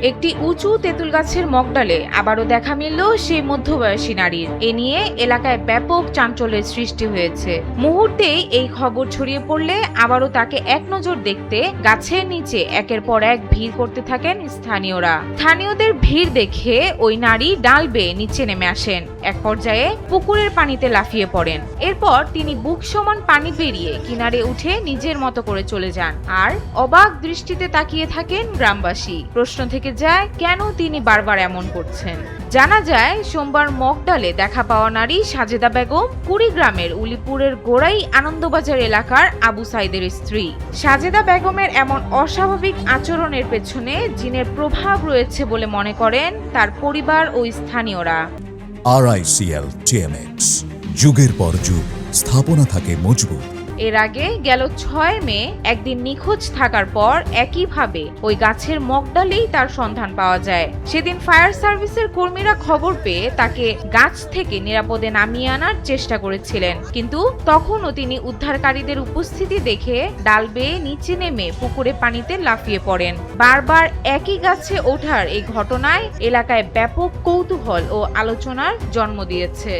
একটি উঁচু তেঁতুল গাছের মগডালে আবারও দেখা মিলল সেই মধ্যবয়সী নারীর। এ নিয়ে এলাকায় ব্যাপক চাঞ্চল্যের সৃষ্টি হয়েছে। মুহূর্তেই এই খবর ছড়িয়ে পড়লে আবারও তাকে এক নজর দেখতে গাছের নিচে একের পর এক ভিড় করতে থাকেন স্থানীয়রা। স্থানীয়দের ভিড় দেখে ওই নারী ডাল বেয়ে নিচে নেমে আসেন। এক পর্যায়ে পুকুরের পানিতে লাফিয়ে পড়েন। এরপর তিনি বুক সমান পানি পেরিয়ে কিনারে উঠে নিজের মতো করে চলে যান। আর অবাক দৃষ্টিতে তাকিয়ে থাকেন গ্রামবাসী। প্রশ্ন থেকে যায়, কেন তিনি বারবার এমন করছেন? জানা যায়, সোমবার মগডালে দেখা পাওয়া নারী সাজেদা বেগম কুড়িগ্রামের উলিপুরের গোড়াই আনন্দবাজার এলাকার আবু সাইদের স্ত্রী। সাজেদা বেগমের এমন অস্বাভাবিক আচরণের পেছনে জিনের প্রভাব রয়েছে বলে মনে করেন তার পরিবার ও স্থানীয়রা। RICL TMX, যুগের পর যুগ স্থাপনা থাকে মজবুত। এর আগে গেল 6 মে একদিন নিখোঁজ থাকার পর একইভাবে ওই গাছের মগডালেই তার সন্ধান পাওয়া যায়। সেদিন ফায়ার সার্ভিসের কর্মীরা খবর পেয়ে তাকে গাছ থেকে নিরাপদে নামিয়ে আনার চেষ্টা করেছিলেন, কিন্তু তখনও তিনি উদ্ধারকারীদের উপস্থিতি দেখে ডাল বেয়ে নিচে নেমে পুকুরে পানিতে লাফিয়ে পড়েন। বারবার একই গাছে ওঠার এই ঘটনায় এলাকায় ব্যাপক কৌতূহল ও আলোচনার জন্ম দিয়েছে।